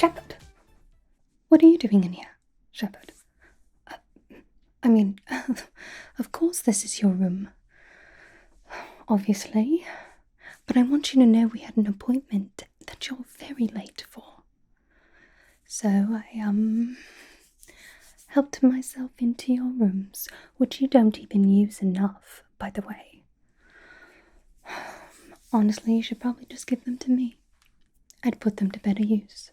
Shepard! What are you doing in here, Shepard? Of course this is your room. Obviously. But I want you to know we had an appointment that you're very late for. So I, helped myself into your rooms, which you don't even use enough, by the way. Honestly, you should probably just give them to me. I'd put them to better use.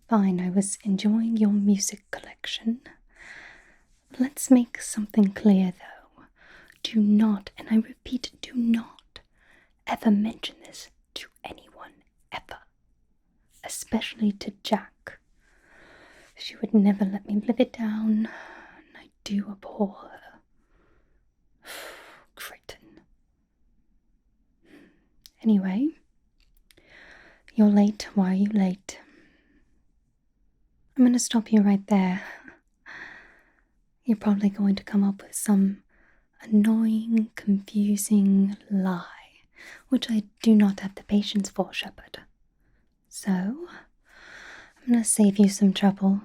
Fine, I was enjoying your music collection. Let's make something clear, though. Do not, and I repeat, do not ever mention this to anyone, ever. Especially to Jack. She would never let me live it down, and I do abhor her. Cretin. Anyway, you're late. Why are you late? I'm going to stop you right there. You're probably going to come up with some annoying, confusing lie, which I do not have the patience for, Shepard. So, I'm going to save you some trouble.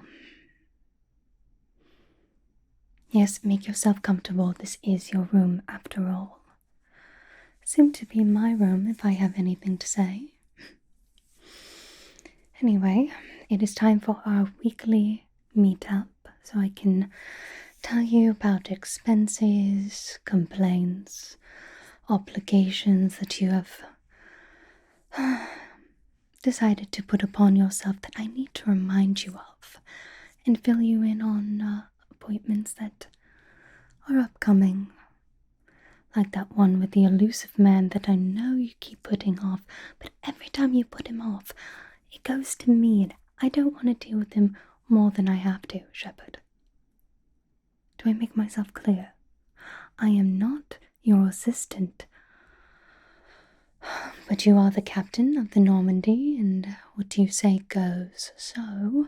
Yes, make yourself comfortable. This is your room, after all. Soon to be my room if I have anything to say. Anyway, it is time for our weekly meetup, so I can tell you about expenses, complaints, obligations that you have decided to put upon yourself that I need to remind you of, and fill you in on appointments that are upcoming. Like that one with the elusive man that I know you keep putting off, but every time you put him off, it goes to me, and I don't want to deal with him more than I have to, Shepard. Do I make myself clear? I am not your assistant. But you are the captain of the Normandy, and what you say goes. So,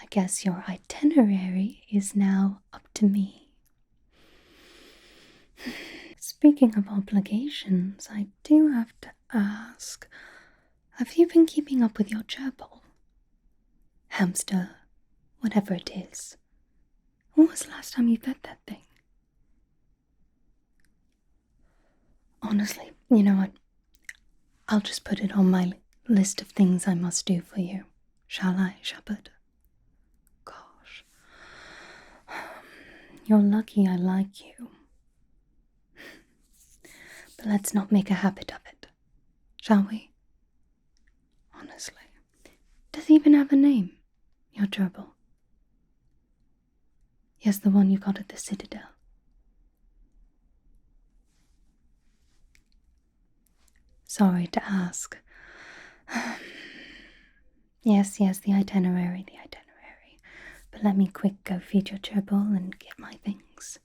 I guess your itinerary is now up to me. Speaking of obligations, I do have to ask, have you been keeping up with your gerbil? Hamster, whatever it is. When was the last time you fed that thing? Honestly, you know what? I'll just put it on my list of things I must do for you. Shall I, Shepard? Gosh. You're lucky I like you. But let's not make a habit of it, shall we? Honestly. Does he even have a name, your gerbil? Yes, the one you got at the Citadel. Sorry to ask. Yes, the itinerary. But let me quick go feed your gerbil and get my things.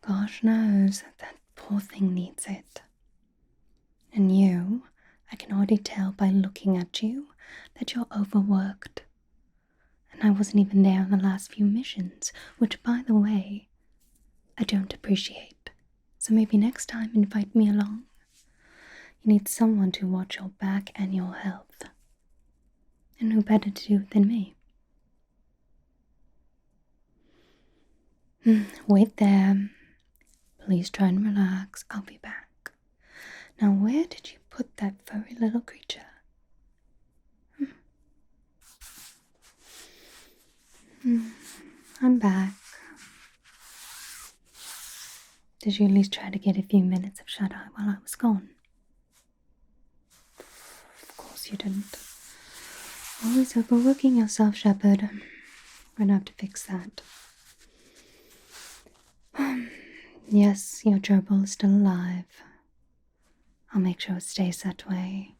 Gosh knows, that poor thing needs it. And you, I can already tell by looking at you that you're overworked. And I wasn't even there on the last few missions, which, by the way, I don't appreciate. So maybe next time invite me along. You need someone to watch your back and your health. And who better to do it than me? Wait there. Please try and relax. I'll be back. Now, where did you put that furry little creature? I'm back. Did you at least try to get a few minutes of shut-eye while I was gone? Of course you didn't. Always overworking yourself, Shepard. We're gonna have to fix that. Yes, your gerbil is still alive. I'll make sure it stays that way.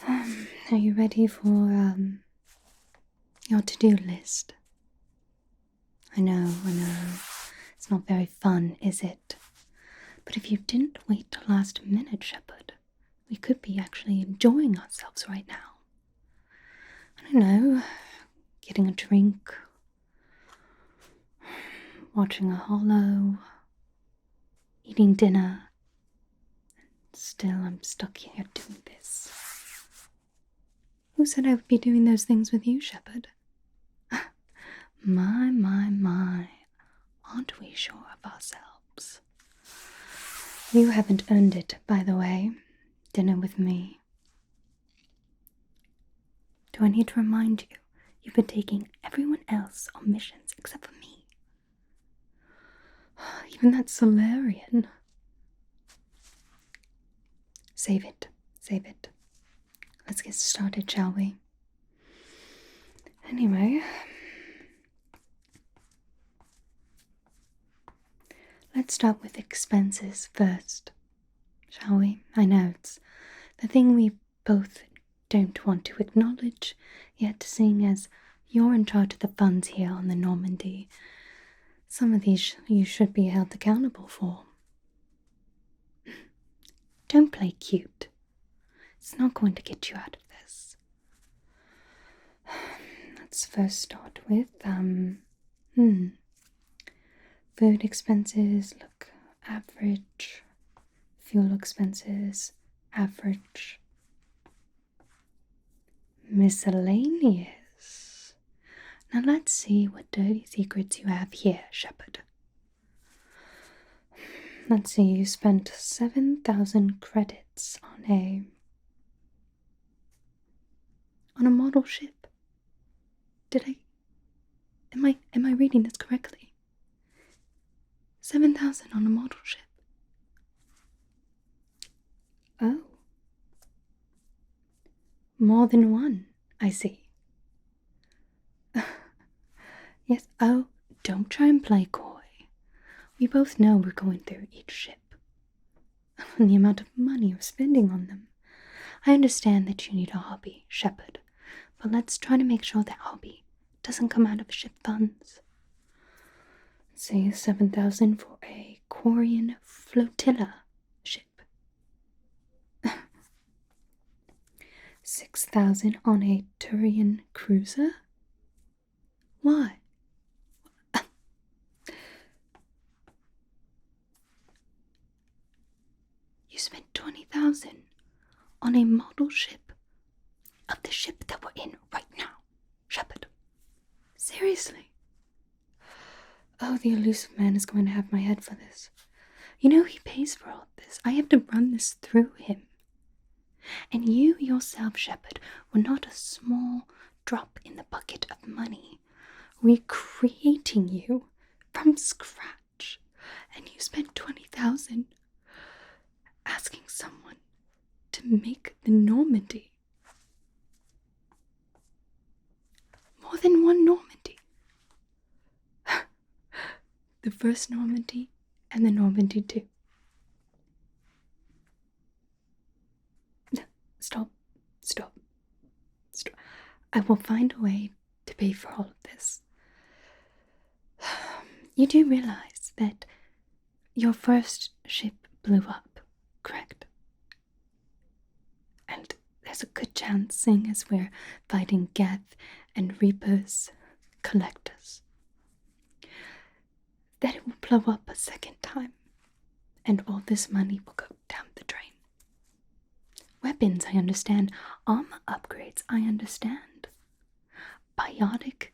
Are you ready for, your to-do list? I know. It's not very fun, is it? But if you didn't wait till last minute, Shepard, we could be actually enjoying ourselves right now. I don't know, getting a drink, watching a holo, eating dinner, Still, I'm stuck here doing this. Who said I would be doing those things with you, Shepard? My. Aren't we sure of ourselves? You haven't earned it, by the way. Dinner with me. Do I need to remind you? You've been taking everyone else on missions except for me. Even that Solarian. Save it. Let's get started, shall we? Anyway, let's start with expenses first, shall we? I know it's the thing we both don't want to acknowledge, yet seeing as you're in charge of the funds here on the Normandy, some of these you should be held accountable for. Don't play cute. It's not going to get you out of this. Let's first start with, food expenses look average. Fuel expenses, average. Miscellaneous. Now let's see what dirty secrets you have here, Shepard. Let's see, you spent 7,000 credits on a model ship. Am I reading this correctly? 7,000 on a model ship. Oh. More than one, I see. Yes, oh, don't try and play coy. We both know we're going through each ship. And the amount of money you're spending on them. I understand that you need a hobby, Shepard, but let's try to make sure that hobby doesn't come out of ship funds. Say 7,000 for a Quarian flotilla ship. 6,000 on a Turian cruiser? Why? You spent 20,000 on a model ship of the ship that we're in right now, Shepard. Seriously? Oh, the elusive man is going to have my head for this. You know he pays for all this. I have to run this through him. And you yourself, Shepard, were not a small drop in the bucket of money. Recreating you from scratch. And you spent 20,000 asking someone to make the Normandy. More than one Normandy. The first Normandy and the Normandy 2. Stop. I will find a way to pay for all of this. You do realize that your first ship blew up, correct? And there's a good chance, seeing as we're fighting Geth and Reapers, collectors, that it will blow up a second time, and all this money will go down the drain. Weapons, I understand. Armor upgrades, I understand. Biotic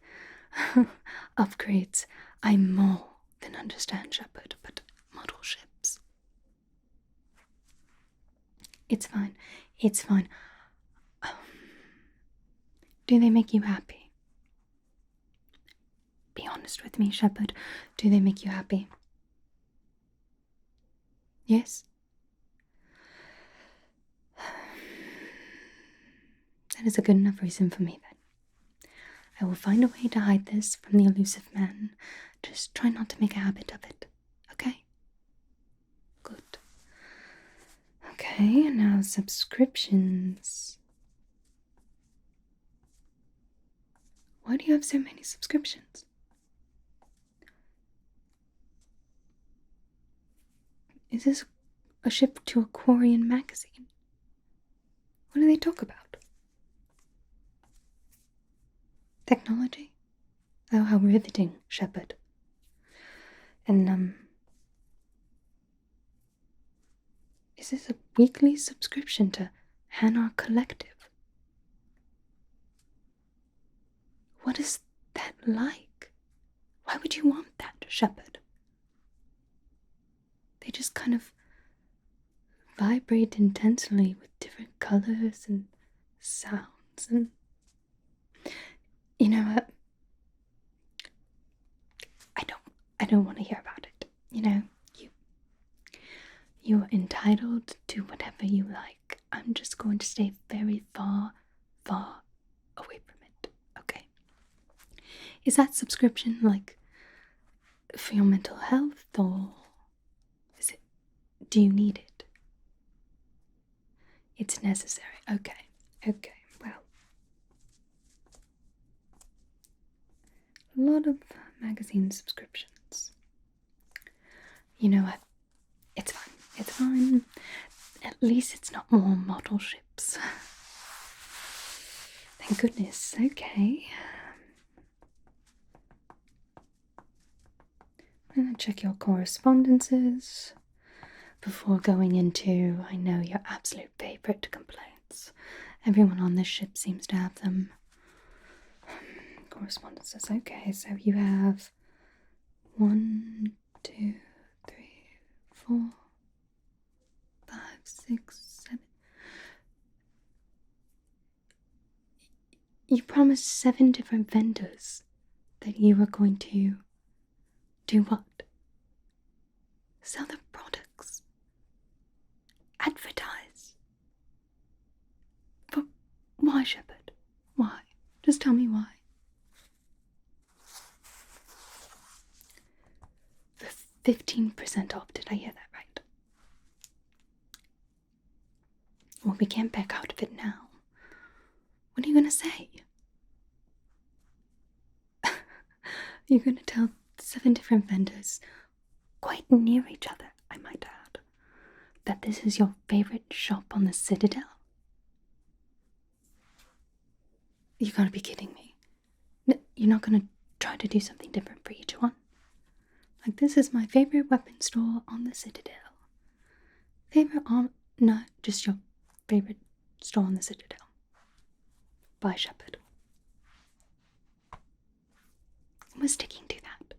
upgrades, I more than understand, Shepard, but model ships. It's fine. Do they make you happy? Be honest with me, Shepard. Do they make you happy? Yes? That is a good enough reason for me, then. I will find a way to hide this from the elusive man. Just try not to make a habit of it, okay? Good. Okay, now subscriptions. Why do you have so many subscriptions? Is this a ship to a Quarian magazine? What do they talk about? Technology? Oh, how riveting, Shepard. And, Is this a weekly subscription to Hanar Collective? What is that like? Why would you want that, Shepard? They just kind of vibrate intensely with different colors and sounds, and you know what? I don't want to hear about it. You know, you're entitled to whatever you like. I'm just going to stay very far, far away from it, okay? Is that subscription, like, for your mental health, or do you need it? It's necessary. Okay, well. A lot of magazine subscriptions. You know what? It's fine. At least it's not more model ships. Thank goodness. Okay. I'm gonna check your correspondences before going into, I know, your absolute favorite complaints. Everyone on this ship seems to have them. Correspondences. Okay, so you have 1, 2, 3, 4, 5, 6, 7. You promised 7 different vendors that you were going to do what? Sell the products. Advertise. But why, Shepard? Why? Just tell me why. For 15% off, did I hear that right? Well, we can't back out of it now. What are you gonna say? You're gonna tell 7 different vendors, quite near each other, I might add, that this is your favorite shop on the Citadel? You gotta be kidding me. You're not gonna try to do something different for each one? Like, this is my favorite weapon store on the Citadel. Favorite arm... No, just your favorite store on the Citadel. Bye, Shepard. We're sticking to that.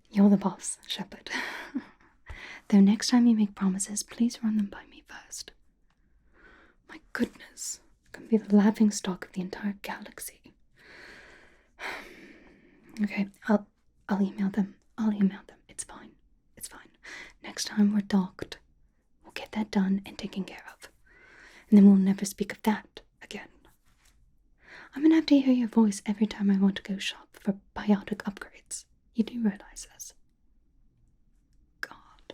You're the boss, Shepard. Though next time you make promises, please run them by me first. My goodness, I can be the laughingstock of the entire galaxy. Okay, I'll email them. It's fine. Next time we're docked, we'll get that done and taken care of. And then we'll never speak of that again. I'm gonna have to hear your voice every time I want to go shop for biotic upgrades. You do realize this? God.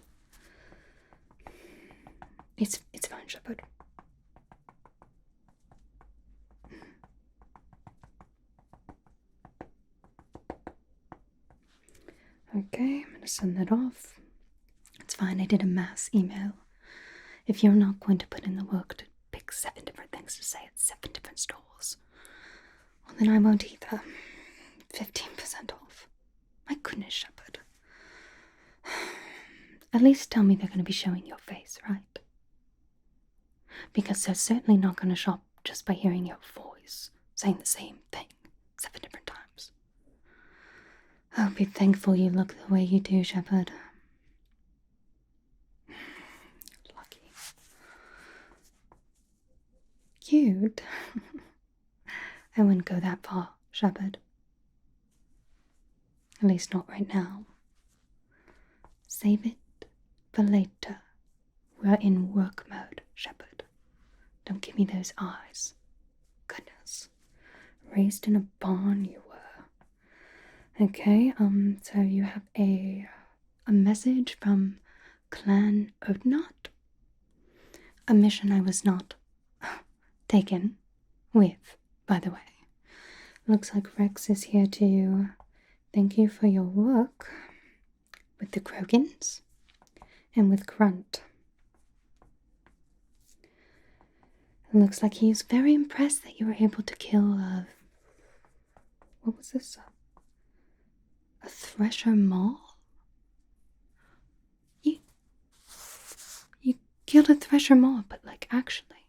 It's fine, Shepard. Okay, I'm gonna send that off. It's fine, I did a mass email. If you're not going to put in the work to pick 7 different things to say at 7 different stores, well, then I won't either. 15% off. My goodness, Shepard. At least tell me they're going to be showing your face, right? Because they're certainly not going to shop just by hearing your voice saying the same thing 7 different times. I'll be thankful you look the way you do, Shepard. Lucky. Cute. I wouldn't go that far, Shepard. At least not right now. Save it for later. We're in work mode, Shepard. Don't give me those eyes. Goodness. Raised in a barn you were. Okay, so you have a message from Clan Odnot. A mission I was not taken with, by the way. Looks like Rex is here to thank you for your work with the Krogans and with Grunt. It looks like he's very impressed that you were able to kill what was this? A thresher maul? killed a thresher moth, but like actually,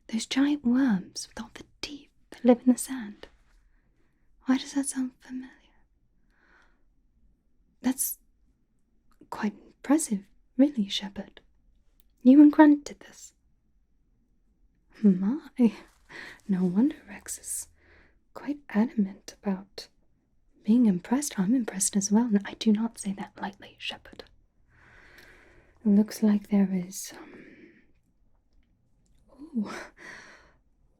those giant worms with all the teeth that live in the sand. Why does that sound familiar? That's quite impressive, really, Shepard. You and Grant did this. My, no wonder Rex is quite adamant about being impressed. I'm impressed as well, and I do not say that lightly, Shepard. It looks like there is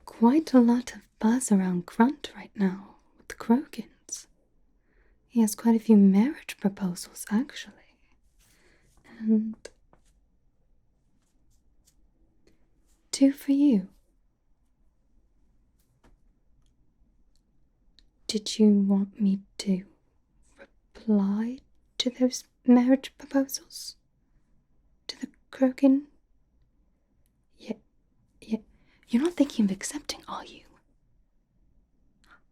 quite a lot of buzz around Grunt right now with the Krogans. He has quite a few marriage proposals, actually. And 2 for you. Did you want me to reply to those marriage proposals? To the Krogan? Yeah. You're not thinking of accepting, are you?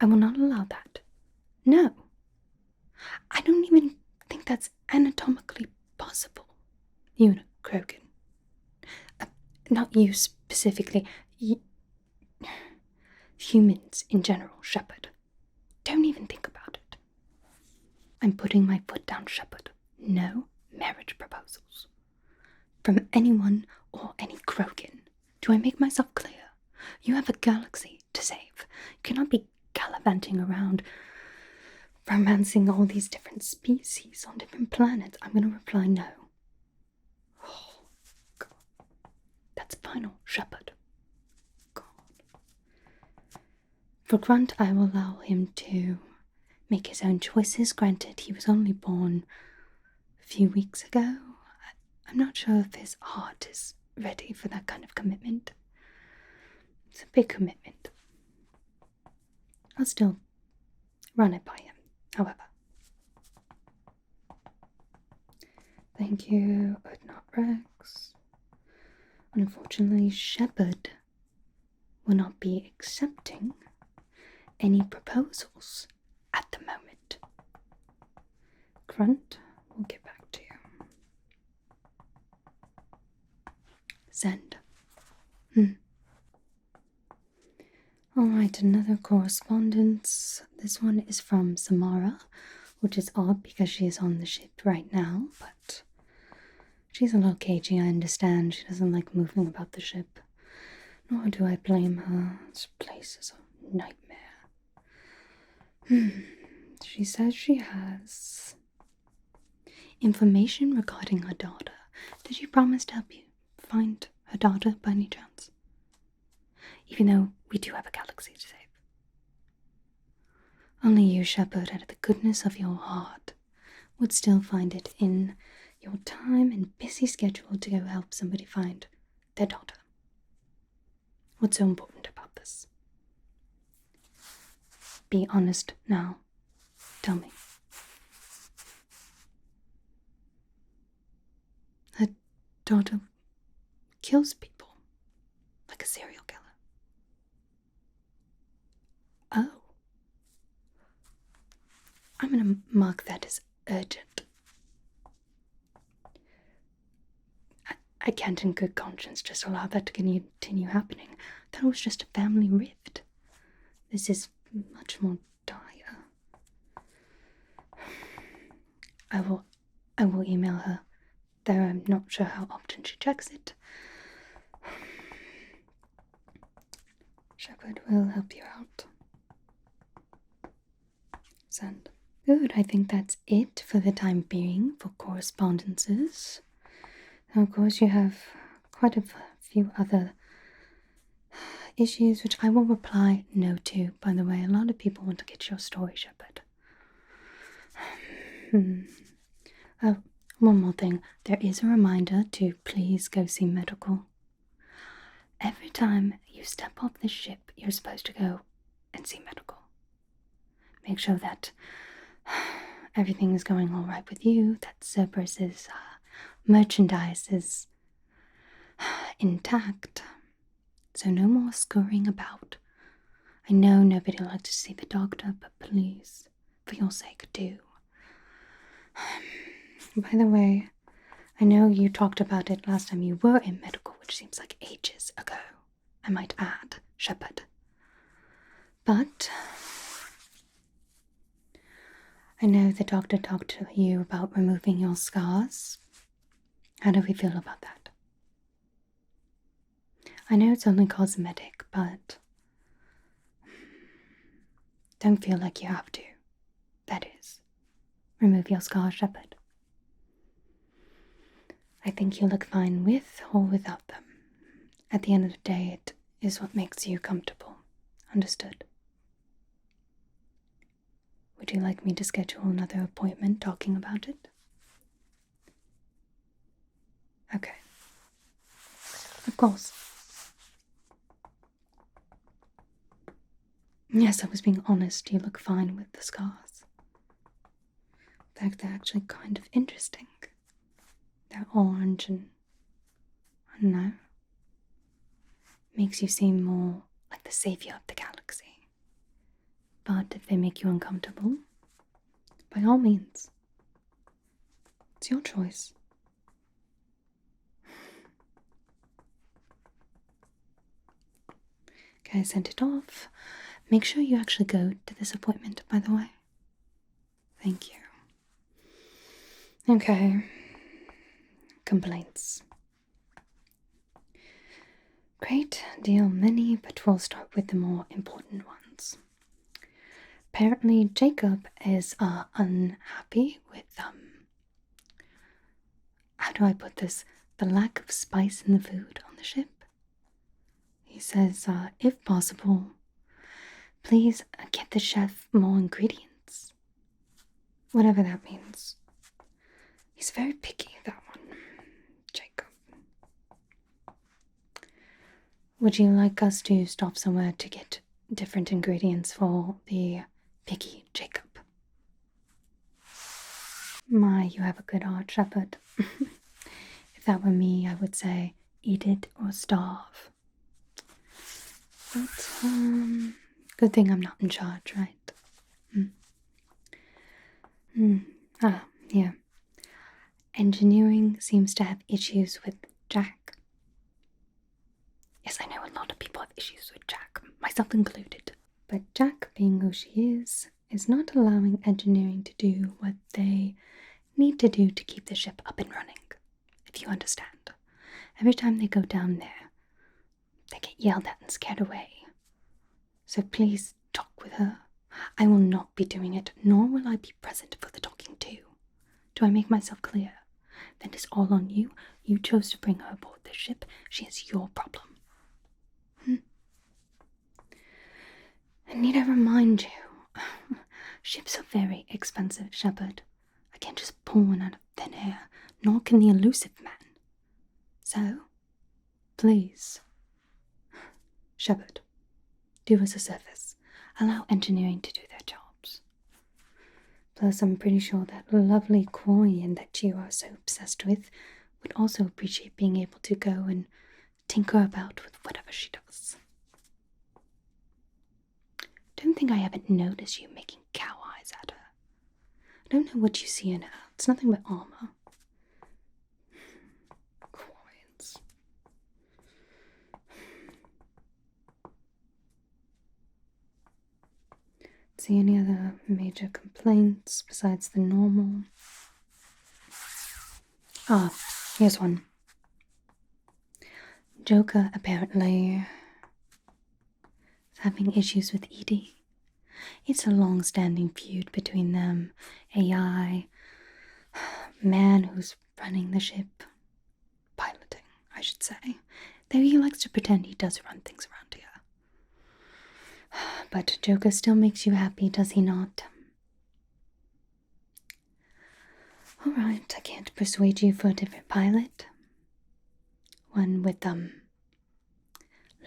I will not allow that. No. I don't even think that's anatomically possible. You and a Krogan. Not you specifically. Humans in general, Shepard. Don't even think about it. I'm putting my foot down, Shepard. No marriage proposals. From anyone or any Krogan. Do I make myself clear? You have a galaxy to save. You cannot be gallivanting around, romancing all these different species on different planets. I'm going to reply no. Oh, God. That's final, Shepard. God. For Grunt, I will allow him to make his own choices. Granted, he was only born a few weeks ago. I'm not sure if his heart is ready for that kind of commitment. It's a big commitment. I'll still run it by him, however. Thank you, not Rex. Unfortunately, Shepard will not be accepting any proposals at the moment. Grunt, we'll get back to you. Send. Alright, another correspondence. This one is from Samara, which is odd because she is on the ship right now, but she's a little cagey, I understand. She doesn't like moving about the ship. Nor do I blame her. This place is a nightmare. She says she has information regarding her daughter. Did she promise to help you find her daughter by any chance? Even though we do have a galaxy to save. Only you, Shepard, out of the goodness of your heart, would still find it in your time and busy schedule to go help somebody find their daughter. What's so important about this? Be honest now. Tell me. Her daughter kills people like a serial killer. Oh. I'm gonna mark that as urgent. I can't in good conscience just allow that to continue happening. That was just a family rift. This is much more dire. I will email her, though I'm not sure how often she checks it. Shepard will help you out. Send. Good, I think that's it for the time being for correspondences. Now, of course, you have quite a few other issues which I will reply no to, by the way. A lot of people want to get your story, Shepard. Oh, one more thing. There is a reminder to please go see medical. Every time you step off the ship, you're supposed to go and see medical. Make sure that everything is going all right with you, that Cerberus's merchandise is intact. So no more scurrying about. I know nobody likes to see the doctor, but please, for your sake, do. By the way, I know you talked about it last time you were in medical, which seems like ages ago, I might add, Shepard. But I know the doctor talked to you about removing your scars. How do we feel about that? I know it's only cosmetic, but don't feel like you have to. That is, remove your scars, Shepard. I think you look fine with or without them. At the end of the day, it is what makes you comfortable. Understood? Would you like me to schedule another appointment talking about it? Okay. Of course. Yes, I was being honest. You look fine with the scars. In fact, they're actually kind of interesting. They're orange and, I don't know, makes you seem more like the savior of the galaxy. But if they make you uncomfortable, by all means, it's your choice. Okay, I sent it off. Make sure you actually go to this appointment, by the way. Thank you. Okay. Complaints. Great deal many, but we'll start with the more important ones. Apparently, Jacob is unhappy with, how do I put this? The lack of spice in the food on the ship. He says, if possible, please get the chef more ingredients. Whatever that means. He's very picky, that one, Jacob. Would you like us to stop somewhere to get different ingredients for the picky Jacob? My, you have a good heart, Shepard. If that were me, I would say eat it or starve. But, good thing I'm not in charge, right? Yeah. Engineering seems to have issues with Jack. Yes, I know a lot of people have issues with Jack, myself included. But Jack, being who she is not allowing engineering to do what they need to do to keep the ship up and running, if you understand. Every time they go down there, they get yelled at and scared away. So please talk with her. I will not be doing it, nor will I be present for the talking to. Do I make myself clear? That is all on you. You chose to bring her aboard the ship. She is your problem. And need I remind you, ships are very expensive, Shepard. I can't just pull one out of thin air, nor can the elusive man. So, please, Shepard, do us a service. Allow engineering to do their jobs. Plus, I'm pretty sure that lovely Quoyan that you are so obsessed with would also appreciate being able to go and tinker about with whatever she does. Don't think I haven't noticed you making cow eyes at her. I don't know what you see in her. It's nothing but armor. Quoyans. See any other major complaints besides the normal? Here's one. Joker apparently is having issues with Edie. It's a long-standing feud between them. AI, man who's running the ship, piloting, I should say. Though he likes to pretend he does run things around here. But Joker still makes you happy, does he not? Alright, I can't persuade you for a different pilot. One with,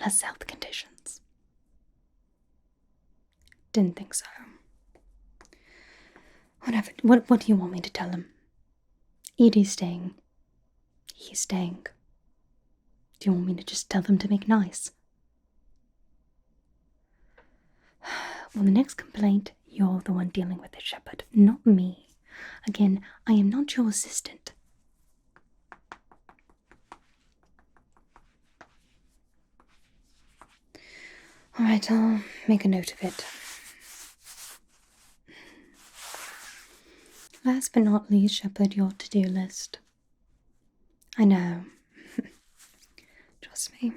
less health conditions. Didn't think so. Whatever. What do you want me to tell him? Edie's staying. He's staying. Do you want me to just tell them to make nice? Well, the next complaint, you're the one dealing with it, Shepard, not me. Again, I am not your assistant. Alright, I'll make a note of it. Last but not least, Shepard, your to-do list. I know. Trust me.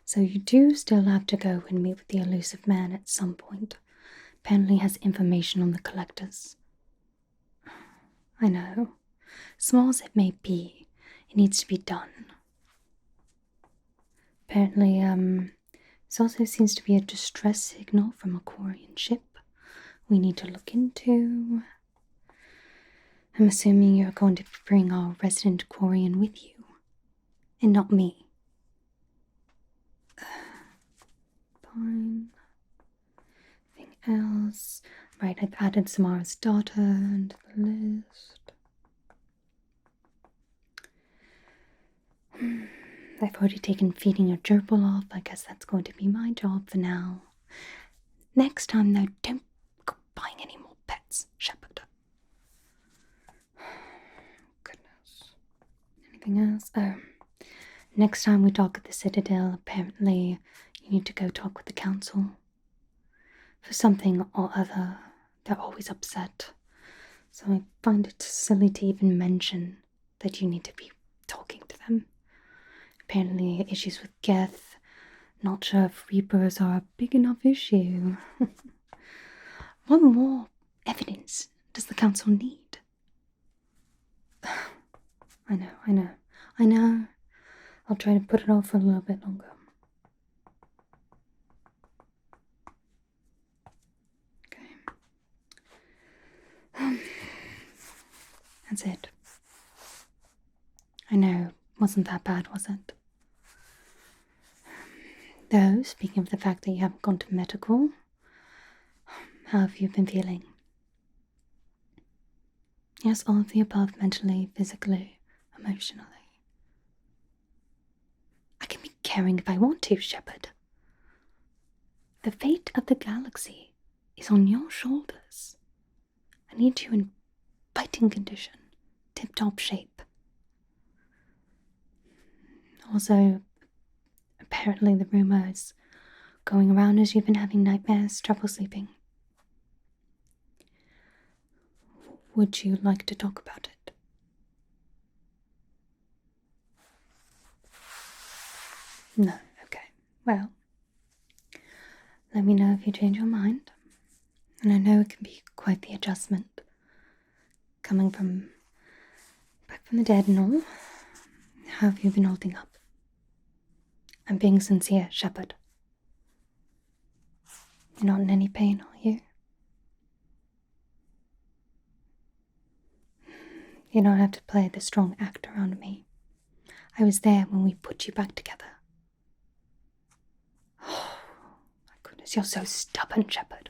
So you do still have to go and meet with the elusive man at some point. Apparently has information on the collectors. I know. Small as it may be, it needs to be done. Apparently, this also seems to be a distress signal from a Quarian ship we need to look into. I'm assuming you're going to bring our resident Quarian with you, and not me. Fine. Anything else? Right, I've added Samara's daughter into the list. I've already taken feeding your gerbil off. I guess that's going to be my job for now. Next time, though, don't go buying any more pets, Shepard. Goodness. Anything else? Oh. Next time we talk at the Citadel, apparently you need to go talk with the council. For something or other, they're always upset. So I find it silly to even mention that you need to be talking to them. Apparently issues with Geth. Not sure if Reapers are a big enough issue. What more evidence does the council need? I know. I'll try to put it off for a little bit longer. Okay. That's it. I know, wasn't that bad, was it? Though, speaking of the fact that you haven't gone to medical, how have you been feeling? Yes, all of the above, mentally, physically, emotionally. I can be caring if I want to, Shepard. The fate of the galaxy is on your shoulders. I need you in fighting condition, tip-top shape. Also, apparently the rumor is going around as you've been having nightmares, trouble sleeping. Would you like to talk about it? No, okay. Well, let me know if you change your mind. And I know it can be quite the adjustment, coming back from the dead and all. How have you been holding up? I'm being sincere, Shepard. You're not in any pain, are you? You don't have to play the strong actor around me. I was there when we put you back together. Oh, my goodness, you're so stubborn, Shepard.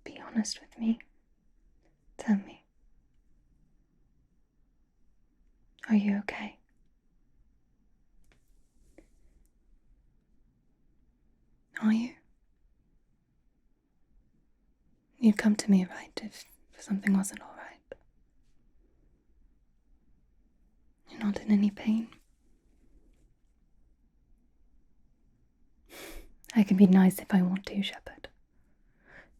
Be honest with me. Tell me. Are you okay? Are you? You'd come to me, right, if something wasn't alright. You're not in any pain. I can be nice if I want to, Shepard.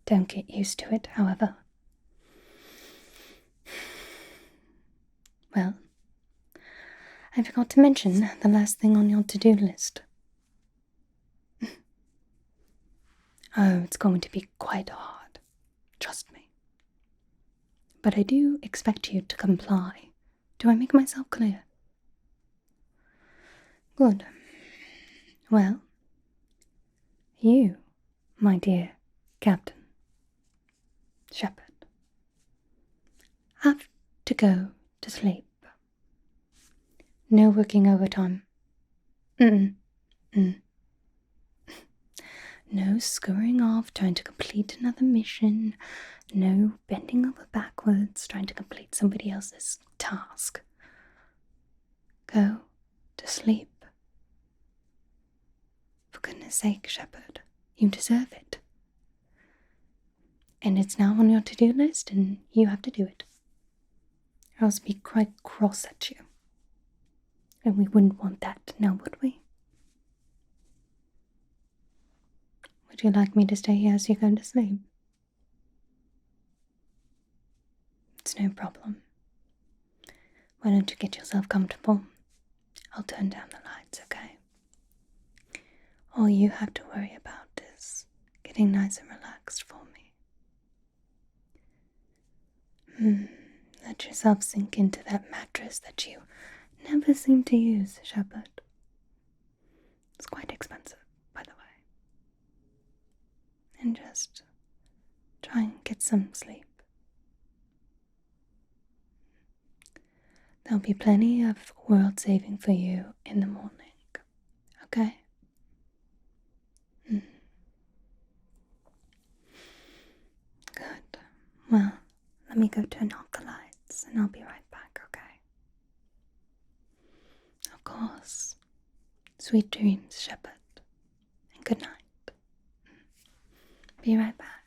Don't get used to it, however. Well, I forgot to mention the last thing on your to-do list. Oh, it's going to be quite hard. Trust me. But I do expect you to comply. Do I make myself clear? Good. Well, you, my dear Captain Shepard, have to go to sleep. No working overtime. No scurrying off trying to complete another mission. No bending over backwards trying to complete somebody else's task. Go to sleep. For goodness sake, Shepard, you deserve it. And it's now on your to-do list and you have to do it. Or else be quite cross at you. And we wouldn't want that, now would we? Would you like me to stay here as you go to sleep? It's no problem. Why don't you get yourself comfortable? I'll turn down the lights, okay? All you have to worry about is getting nice and relaxed for me. Let yourself sink into that mattress that you never seem to use, Shepard. It's quite expensive, by the way. And just try and get some sleep. There'll be plenty of world saving for you in the morning, okay? Good. Well, let me go turn off the lights and I'll be right back, okay? Of course. Sweet dreams, Shepard. And good night. Be right back.